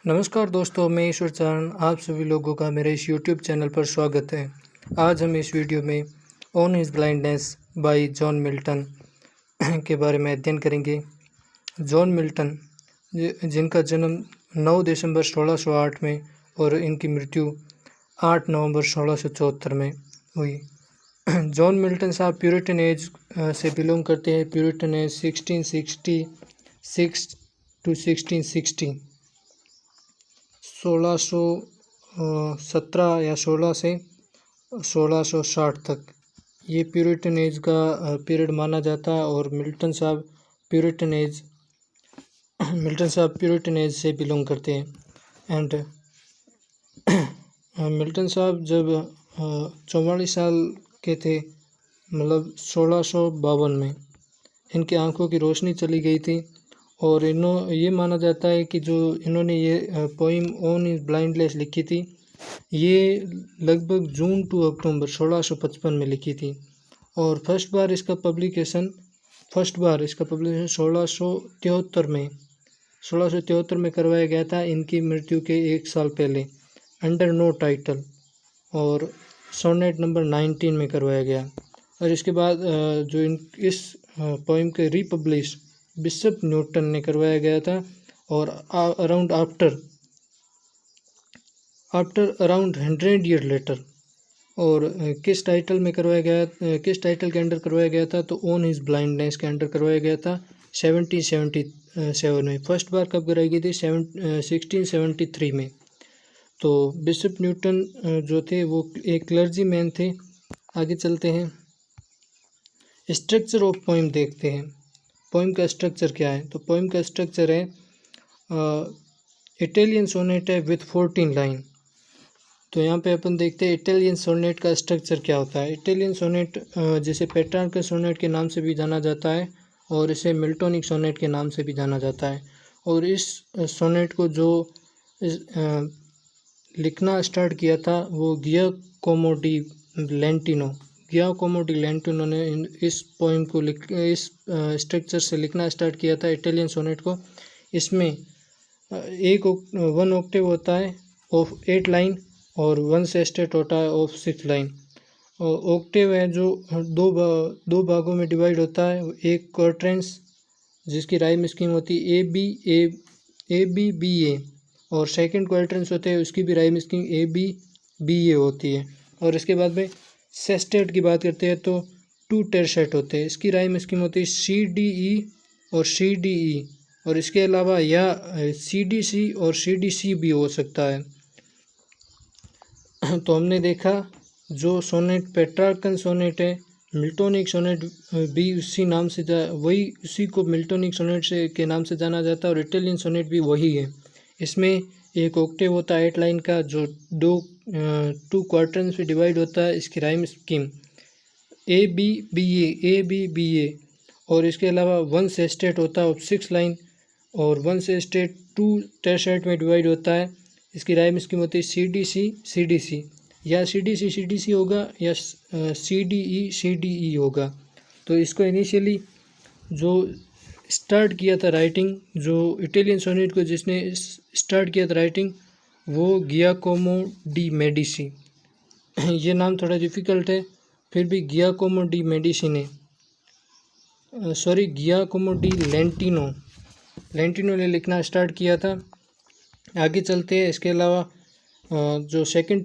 नमस्कार दोस्तों, मैं ईश्वर चरण आप सभी लोगों का मेरे इस यूट्यूब चैनल पर स्वागत है। आज हम इस वीडियो में on his blindness bye John Milton के बारे में अध्ययन करेंगे। जॉन मिल्टन जिनका जन्म 9 दिसंबर 1608 में और इनकी मृत्यु 8 नवंबर 1674 में हुई। जॉन मिल्टन साहब प्यूरिटन एज से बिलोंग करते हैं। प्यूरिटन एज 1666 टू 1660, 1617 या 16 से 1660 तक ये प्यूरिटन एज का पीरियड माना जाता है। और मिल्टन साहब प्यूरिटन एज से बिलोंग करते हैं। एंड मिल्टन साहब जब 44 साल के थे, मतलब 1652 में, इनकी आंखों की रोशनी चली गई थी। और ये माना जाता है कि जो इन्होंने ये पोइम ऑन इज ब्लाइंडनेस लिखी थी, ये लगभग जून टू अक्टूबर 1655 में लिखी थी। और फर्स्ट बार इसका पब्लिकेशन 1673 में करवाया गया था, इनकी मृत्यु के 1 साल पहले, अंडर नो टाइटल, और सोनेट नंबर 19 में करवाया गया। और इसके बाद जो इस पोइम के रीपब्लिश बिशप न्यूटन ने करवाया गया था। और around after around 100 year later. और किस टाइटल के अंडर करवाया गया था, तो ऑन हिज ब्लाइंडनेस के अंडर करवाया गया था 1777 में। फर्स्ट बार कब कराई गई थी? 1673 में। तो बिशप न्यूटन जो थे वो एक क्लर्जी मैन थे। आगे चलते हैं, स्ट्रक्चर ऑफ पोइम देखते हैं। पोइम का स्ट्रक्चर क्या है? तो पोइम का स्ट्रक्चर है इटालियन सोनेट है विथ 14 लाइन। तो यहाँ पे अपन देखते हैं इटालियन सोनेट का स्ट्रक्चर क्या होता है। इटालियन सोनेट जिसे पेट्रार्क सोनेट के नाम से भी जाना जाता है और इसे मिल्टोनिक सोनेट के नाम से भी जाना जाता है। और इस सोनेट को जो लिखना स्टार्ट किया था वो गियाकोमो डी लेंटिनो ने इस पोइम को इस स्ट्रक्चर से लिखना स्टार्ट किया था, इटालियन सोनेट को। इसमें 1 ऑक्टेव होता है ऑफ 8 लाइन और 1 सेस्टेट होता है ऑफ 6 लाइन। ऑक्टेव है जो दो भागों में डिवाइड होता है। एक क्वार्टेंस जिसकी राइम स्कीम होती है ए बी बी ए, और सेकंड क्वार्टेंस होते हैं उसकी भी rhyme scheme A B B A होती है। और इसके बाद में सेस्टेट की बात करते हैं तो 2 टेरसेट होते हैं, इसकी राइम स्कीम होती है सी डी ई और सी डी ई। और इसके अलावा या सी डी सी और सी डी सी भी हो सकता है। तो हमने देखा जो सोनेट पेट्रार्कन सोनेट है, मिल्टोनिक सोनेट भी उसी को मिल्टोनिक सोनेट से के नाम से जाना जाता है। और इटालियन सोनेट भी वही है। इसमें एक ऑक्टेव होता है 8 लाइन का जो 2 क्वार्टर्स में डिवाइड होता है। इसकी rhyme scheme A B B A. और इसके अलावा 1 सेस्टेट होता है ऑफ 6 लाइन, और 1 सेस्टेट 2 टेरसेट में डिवाइड होता है। इसकी राइम स्कीम होती है सी डी सी, या सी डी सी होगा या सी डी ई होगा। तो इसको इनिशियली जो स्टार्ट किया था राइटिंग, जो इटालियन सोनेट को जिसने स्टार्ट किया था राइटिंग, वो गियाकोमो डी मेडिसी। ये नाम थोड़ा डिफ़िकल्ट है, फिर भी गियाकोमो डी लेंटिनो ने लिखना स्टार्ट किया था। आगे चलते हैं। इसके अलावा जो सेकंड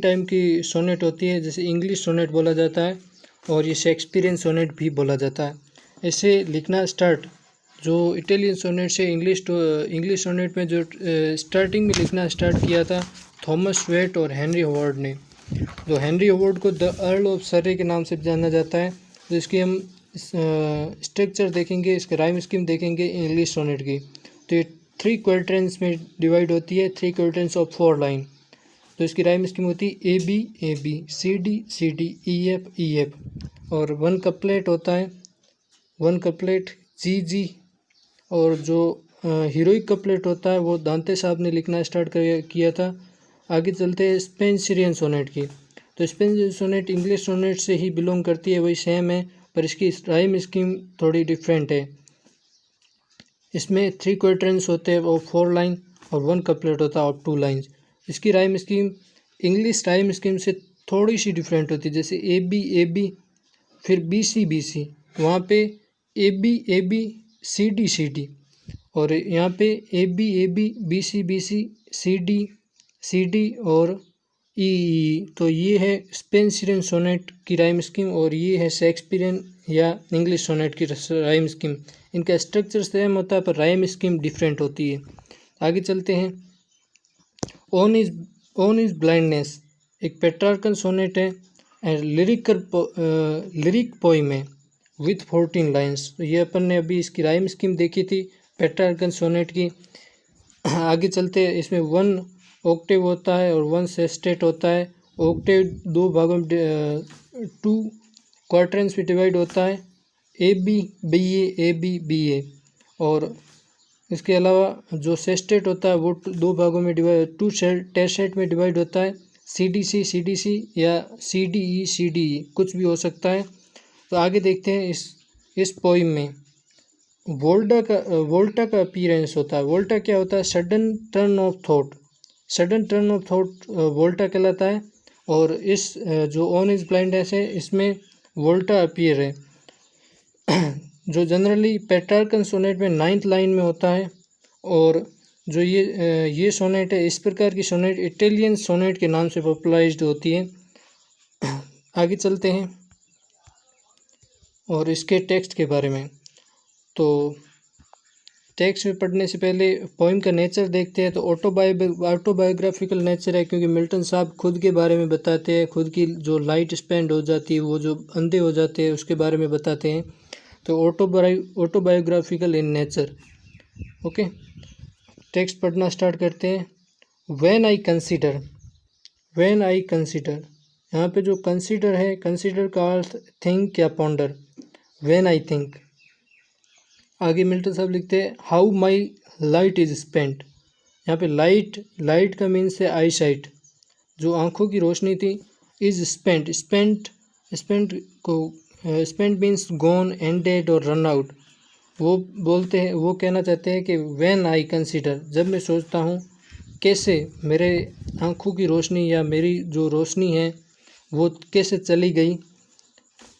टाइम की सोनेट होती है, जैसे इंग्लिश सोनेट बोला जाता है और ये शेक्सपियरियन सोनेट भी बोला जाता है। ऐसे लिखना स्टार्ट जो इटालियन सोनेट से इंग्लिश सोनेट में जो स्टार्टिंग में लिखना स्टार्ट किया था थॉमस वेट और हेनरी हॉवर्ड ने। जो हेनरी हॉवर्ड को द अर्ल ऑफ सरे के नाम से जाना जाता है। तो इसकी हम स्ट्रक्चर देखेंगे, इसके राइम स्कीम देखेंगे इंग्लिश सोनेट की। तो ये 3 क्वार्टेंस में डिवाइड होती है, 3 क्वार्टेंस ऑफ 4 लाइन। तो इसकी राइम स्कीम होती है A B C D E F. और 1 कपलेट होता है, 1 कपलेट जी। और जो हीरोइक कपलेट होता है वो दांते साहब ने लिखना स्टार्ट किया था। आगे चलते हैं स्पेंसरियन सोनेट की। तो स्पेंसरियन सोनेट इंग्लिश सोनेट से ही बिलोंग करती है, वही सेम है, पर इसकी राइम स्कीम थोड़ी डिफरेंट है। इसमें 3 क्वार्टेंस होते हैं और 4 लाइन, और 1 कपलेट होता है ऑफ 2 लाइन्स। इसकी rhyme scheme English rhyme scheme से थोड़ी सी डिफरेंट होती है। जैसे ए बी फिर बी सी वहाँ पे ए बी सी डी और यहाँ पे ए बी सी डी और ई। तो ये है स्पेंसरियन सोनेट की राइम स्कीम और ये है शेक्सपियरियन या इंग्लिश सोनेट की राइम स्कीम। इनका स्ट्रक्चर सेम होता है पर राइम स्कीम डिफरेंट होती है। आगे चलते हैं। ऑन इज ब्लाइंडनेस एक पेट्रार्कन सोनेट है एंड लिरिक पोइम है विथ 14 लाइन्स। तो ये अपन ने अभी इसकी राइम स्कीम देखी थी पेट्रार्कन सोनेट की। आगे चलते हैं। इसमें 1 ऑक्टेव होता है और 1 सेस्टेट होता है। ऑक्टेव 2 भागों में 2 क्वार्टरन्स में डिवाइड होता है, ए बी बी ए। और इसके अलावा जो सेस्टेट होता है वो 2 भागों में डिवाइड 2 टेरसेट में डिवाइड होता है, सी डी सी या सी डी ई कुछ भी हो सकता है। तो आगे देखते हैं इस पोइम में वोल्टा का अपीयरेंस होता है। वोल्टा क्या होता है? सडन टर्न ऑफ थॉट वोल्टा कहलाता है। और इस जो ऑन इज ब्लाइंडनेस है इसमें वोल्टा अपीयर है जो जनरली पेट्रार्कन सोनेट में 9th लाइन में होता है। और जो ये सोनेट है, इस प्रकार की सोनेट इटालियन सोनेट के नाम से पॉपुलराइज्ड होती है। आगे चलते हैं और इसके टेक्स्ट के बारे में। तो टेक्स्ट में पढ़ने से पहले पोइम का नेचर देखते हैं। तो ऑटोबायोग्राफिकल नेचर है क्योंकि मिल्टन साहब खुद के बारे में बताते हैं, खुद की जो लाइट स्पेंड हो जाती है, वो जो अंधे हो जाते हैं उसके बारे में बताते हैं। तो autobiographical in nature. Okay, text पढ़ना स्टार्ट करते हैं। व्हेन आई कंसीडर यहाँ पे जो कंसीडर है, कंसीडर का अर्थ थिंक या पॉन्डर। When I think. आगे मिल्टन साहब लिखते हैं how my light is spent. यहाँ पे लाइट का मीन्स है आई साइट, जो आँखों की रोशनी थी। Is spent means gone, ended और रन आउट। वो कहना चाहते हैं कि व्हेन आई कंसीडर, जब मैं सोचता हूँ कैसे मेरे आँखों की रोशनी या मेरी जो रोशनी है वो कैसे चली गई।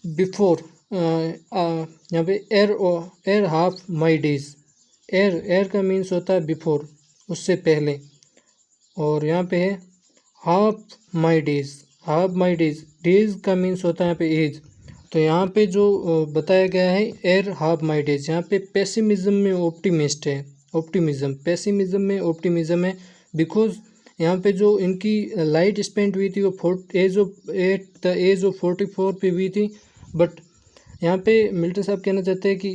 बिफोर यहाँ पे एर हाफ माई डेज। एर का मीन्स होता है बिफोर, उससे पहले। और यहाँ पे है हाफ माई डेज। डेज का मीन्स होता है यहाँ पे एज। तो यहाँ पे जो बताया गया है एर हाफ माई डेज, यहाँ पे पेसिमिज्म में पेसिमिज्म में ऑप्टिमिज्म है। बिकॉज यहाँ पे जो इनकी लाइट स्पेंड हुई थी वो एज ऑफ 44 पे हुई थी। बट यहाँ पे मिल्टन साहब कहना चाहते हैं कि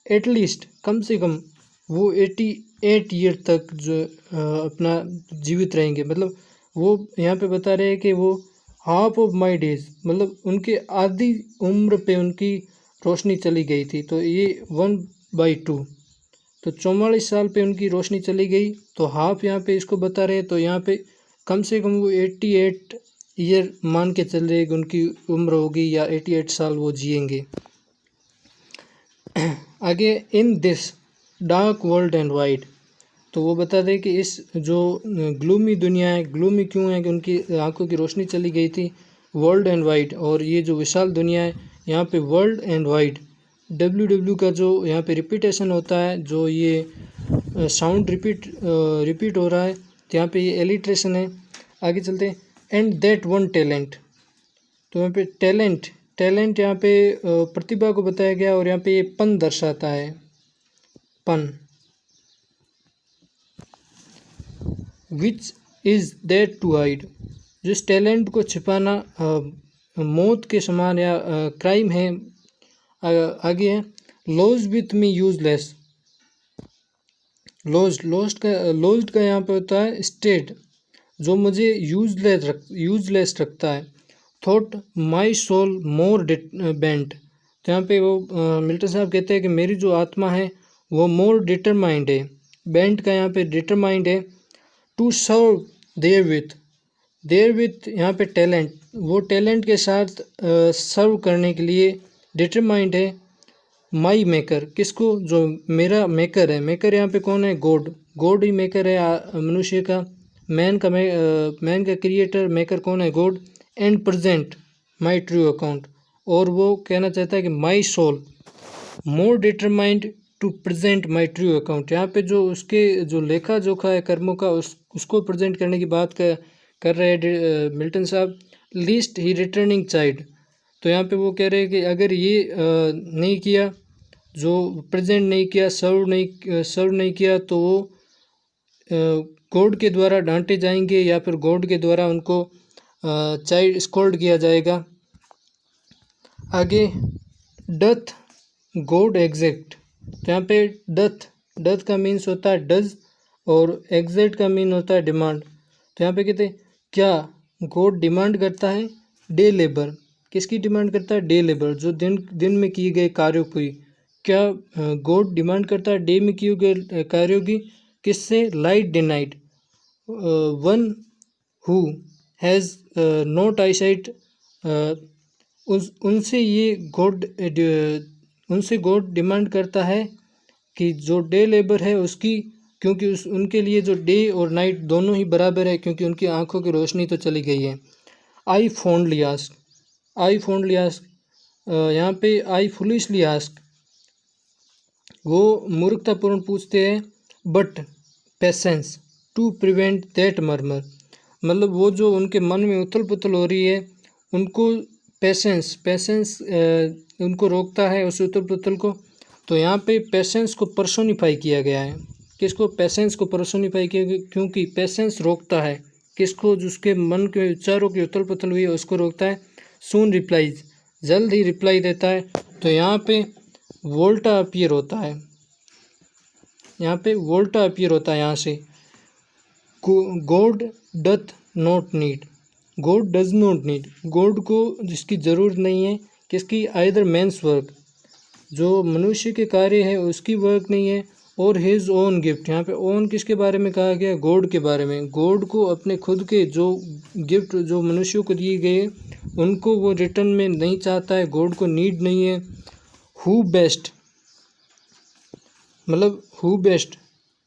एटलीस्ट कम से कम वो 88 ईयर तक जो अपना जीवित रहेंगे। मतलब वो यहाँ पे बता रहे हैं कि वो हाफ ऑफ माई डेज, मतलब उनके आधी उम्र पे उनकी रोशनी चली गई थी। तो ये 1/2, तो 44 साल पे उनकी रोशनी चली गई। तो हाफ यहाँ पे इसको बता रहे हैं। तो यहाँ पे कम से कम वो 88 ईयर मान के चल रहे कि उनकी उम्र होगी या 88 साल वो जिएंगे। आगे in this dark world and wide. तो वो बता दें कि इस जो ग्लूमी दुनिया है, ग्लूमी क्यों है कि उनकी आंखों की रोशनी चली गई थी। वर्ल्ड एंड वाइड, और ये जो विशाल दुनिया है यहाँ पे वर्ल्ड एंड वाइड, डब्ल्यू का जो यहाँ पे रिपीटेशन होता है, जो ये साउंड रिपीट हो रहा है, तो यहाँ पे ये एलिट्रेशन है। आगे चलते हैं। And that one talent. तो यहाँ पे टैलेंट यहाँ पे प्रतिभा को बताया गया और यहाँ पे ये पन दर्शाता है, पन। Which is that to hide, जिस टैलेंट को छिपाना मौत के समान या क्राइम है। आगे है lodge with me useless. Lodged का यहाँ पे होता है स्टेट, जो मुझे यूजलेस रखता है। Thought my soul more bent. तो यहाँ पे वो मिल्टन साहब कहते हैं कि मेरी जो आत्मा है वो मोर डिटरमाइंड है। बेंट का यहाँ पे डिटरमाइंड है। टू सर्व देयर विथ यहाँ पे टैलेंट, वो टैलेंट के साथ सर्व करने के लिए डिटरमाइंड है। माई मेकर, किसको, जो मेरा मेकर है, मेकर यहाँ पे कौन है, गॉड, गॉड ही मेकर है मनुष्य का, मैन का क्रिएटर, मेकर कौन है, God. And present my true account, और वो कहना चाहता है कि my soul more determined to present my true account, यहाँ पे जो उसके जो लेखा जोखा है कर्मों का उसको प्रेजेंट करने की बात कर रहे हैं मिल्टन साहब। लीस्ट ही रिटर्निंग चाइल्ड, तो यहाँ पे वो कह रहे हैं कि अगर ये नहीं किया, जो प्रेजेंट नहीं किया, सर्व नहीं किया, तो वो गॉड के द्वारा डांटे जाएंगे या फिर गॉड के द्वारा उनको चाइल्ड स्कोल्ड किया जाएगा। आगे डथ गॉड एग्जैक्ट, तो यहाँ पे डथ का मीन्स होता है डज और एग्जैक्ट का मीन होता है डिमांड। तो यहाँ पे कहते हैं क्या गॉड डिमांड करता है डे लेबर, किसकी डिमांड करता है, डे लेबर, जो दिन में किए गए कार्यों की। क्या गॉड डिमांड करता है डे में किए गए कार्यों की, किससे, light day night. One who has not I site, उनसे ये गॉड उनसे गॉड डिमांड करता है कि जो डे लेबर है उसकी, क्योंकि उनके लिए जो डे और नाइट दोनों ही बराबर है, क्योंकि उनकी आंखों की रोशनी तो चली गई है। I fondly ask, I fondly ask, यहाँ पे आई फुलिशली आस्क, वो मूर्खतापूर्ण पूछते हैं, but patience to prevent that murmur, मतलब वो जो उनके मन में उथल पुथल हो रही है उनको पेशेंस उनको रोकता है उस उथल पुथल को। तो यहाँ पे पेशेंस को पर्सोनिफाई किया गया है, किसको, पेशेंस को पर्सोनिफाई किया गया, क्योंकि पेशेंस रोकता है किसको, जिसके मन के विचारों की उथल पुथल हुई है उसको रोकता है। सून रिप्लाईज, जल्द ही रिप्लाई देता है। तो यहाँ पे वोल्टा अपीयर होता है, यहाँ पे वोल्टा अपीयर होता है यहाँ से। God doth not need, God does not need, God को जिसकी ज़रूरत नहीं है, किसकी, आइदर मैंस वर्क, जो मनुष्य के कार्य है उसकी वर्क नहीं है, और हिज ओन गिफ्ट, यहाँ पे ओन किसके बारे में कहा गया, गॉड के बारे में। गॉड को अपने खुद के जो गिफ्ट जो मनुष्यों को दिए गए उनको वो रिटर्न में नहीं चाहता है, गॉड को नीड नहीं है। हु बेस्ट, मतलब who best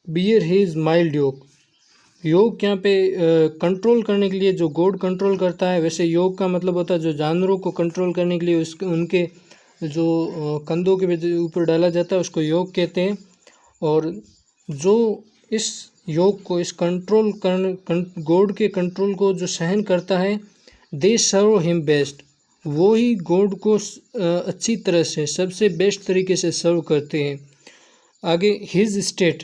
bear his mild yoke, yoke यहाँ पे कंट्रोल करने के लिए जो गॉड कंट्रोल करता है, वैसे योग का मतलब होता है जो जानवरों को कंट्रोल करने के लिए उसके उनके जो कंधों के ऊपर डाला जाता है उसको योग कहते हैं। और जो इस योग को, इस कंट्रोल गॉड के कंट्रोल को जो सहन करता है, दे सर्व हिम बेस्ट, वो ही गॉड को अच्छी तरह से सबसे बेस्ट तरीके से सर्व करते हैं। आगे हिज स्टेट,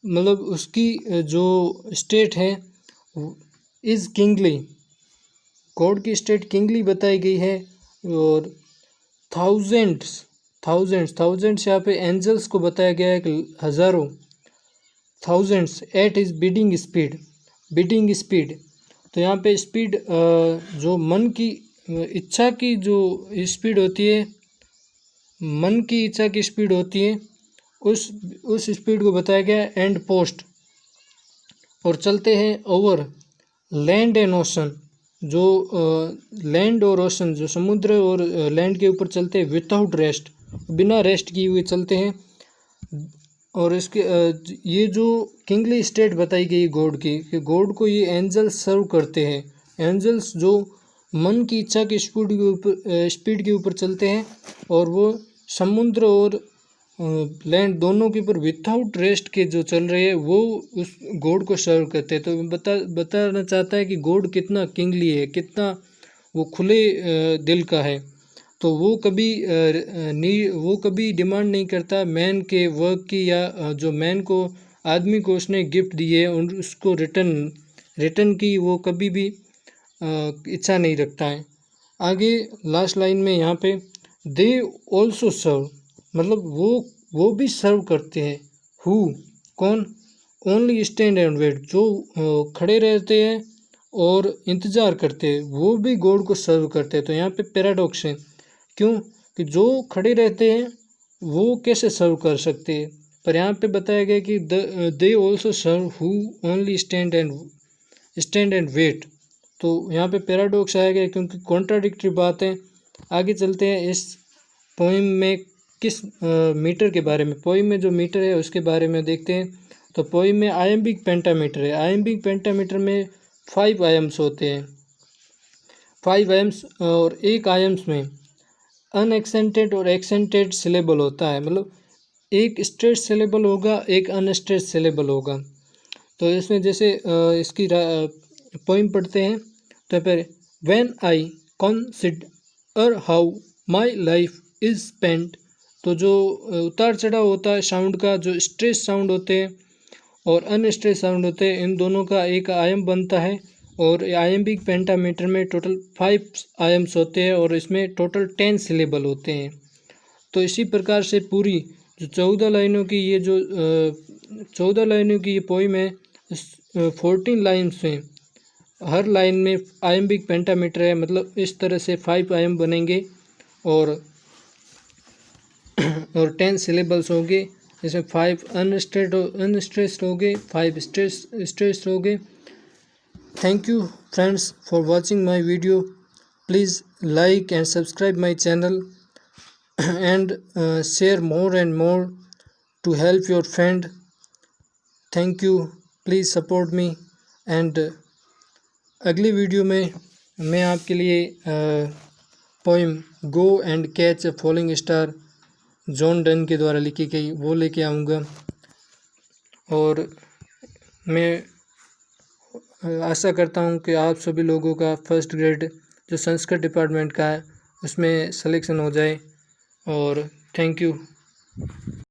मतलब उसकी जो स्टेट है इज़ किंगली, गॉड की स्टेट किंगली बताई गई है। और थाउजेंड्स यहाँ पे एंजल्स को बताया गया है कि हज़ारों, thousands at is bidding speed, तो यहाँ पे स्पीड जो मन की इच्छा की जो स्पीड होती है, मन की इच्छा की स्पीड होती है, उस स्पीड को बताया गया है। एंड पोस्ट, और चलते हैं ओवर लैंड एंड ओशन, जो लैंड और ओशन, जो समुद्र और लैंड के ऊपर चलते हैं, विदाउट रेस्ट, बिना रेस्ट किए हुए चलते हैं। और इसके ये जो किंगली स्टेट बताई गई गॉड की, कि गॉड को ये एंजल्स सर्व करते हैं, एंजल्स जो मन की इच्छा की स्पीड के ऊपर चलते हैं, और वो समुद्र और लैंड दोनों के ऊपर विदाउट रेस्ट के जो चल रहे हैं वो उस गॉड को सर्व करते हैं। तो बताना चाहता है कि गॉड कितना किंगली है, कितना वो खुले दिल का है। तो वो कभी डिमांड नहीं करता मैन के वर्क की, या जो मैन को, आदमी को उसने गिफ्ट दिए है उसको रिटर्न की वो कभी भी इच्छा नहीं रखता है। आगे लास्ट लाइन में यहाँ पे दे ऑल्सो सर्व, मतलब वो भी सर्व करते हैं। हु, कौन, ओनली स्टैंड एंड वेट, जो खड़े रहते हैं और इंतज़ार करते हैं, वो भी गॉड को सर्व करते हैं। तो यहाँ पे पैराडॉक्स है, क्यों, कि जो खड़े रहते हैं वो कैसे सर्व कर सकते हैं, पर यहाँ पे बताया गया कि they also serve who only stand and wait. तो यहाँ पे पैराडॉक्स आया गया क्योंकि कॉन्ट्राडिक्टरी बात है। आगे चलते हैं इस पोइम में किस मीटर के बारे में, पोइम में जो मीटर है उसके बारे में देखते हैं। तो पोइम में आयम्बिक पेंटामीटर है। आयम्बिक पेंटामीटर में 5 आयम्स होते हैं, 5 आयम्स, और एक आयम्स में अनएक्सेंटेड और एक्सेंटेड सिलेबल होता है, मतलब एक स्ट्रेट सिलेबल होगा, एक अनस्ट्रेट सिलेबल होगा। तो इसमें जैसे इसकी पोइम पढ़ते हैं। तो फिर when I consider how my life is spent, तो जो उतार चढ़ाव होता है साउंड का, जो स्ट्रेस साउंड होते हैं और अनस्ट्रेस साउंड होते हैं, इन दोनों का एक आयम बनता है। और आयम्बिक पेंटामीटर में टोटल 5 आयम्स होते हैं और इसमें टोटल 10 सिलेबल होते हैं। तो इसी प्रकार से पूरी जो 14 लाइनों की ये जो 14 लाइनों की ये पोइम है, 14 लाइन्स में हर लाइन में आयम्बिक पेंटामीटर है, मतलब इस तरह से 5 आयम बनेंगे और 10 सिलेबल्स होंगे। जैसे 5 अनस्ट्रेस्ड हो गए, 5 स्ट्रेस्ड हो गए। Thank you friends for watching my video. Please like and subscribe my channel and share more and more to help your friend. Thank you. Please support me and अगली video में मैं आपके लिए poem go and catch a falling star John Donne के द्वारा लिखी गई वो लेके आऊँगा। और मैं आशा करता हूँ कि आप सभी लोगों का फर्स्ट ग्रेड जो संस्कृत डिपार्टमेंट का है उसमें सिलेक्शन हो जाए। और थैंक यू।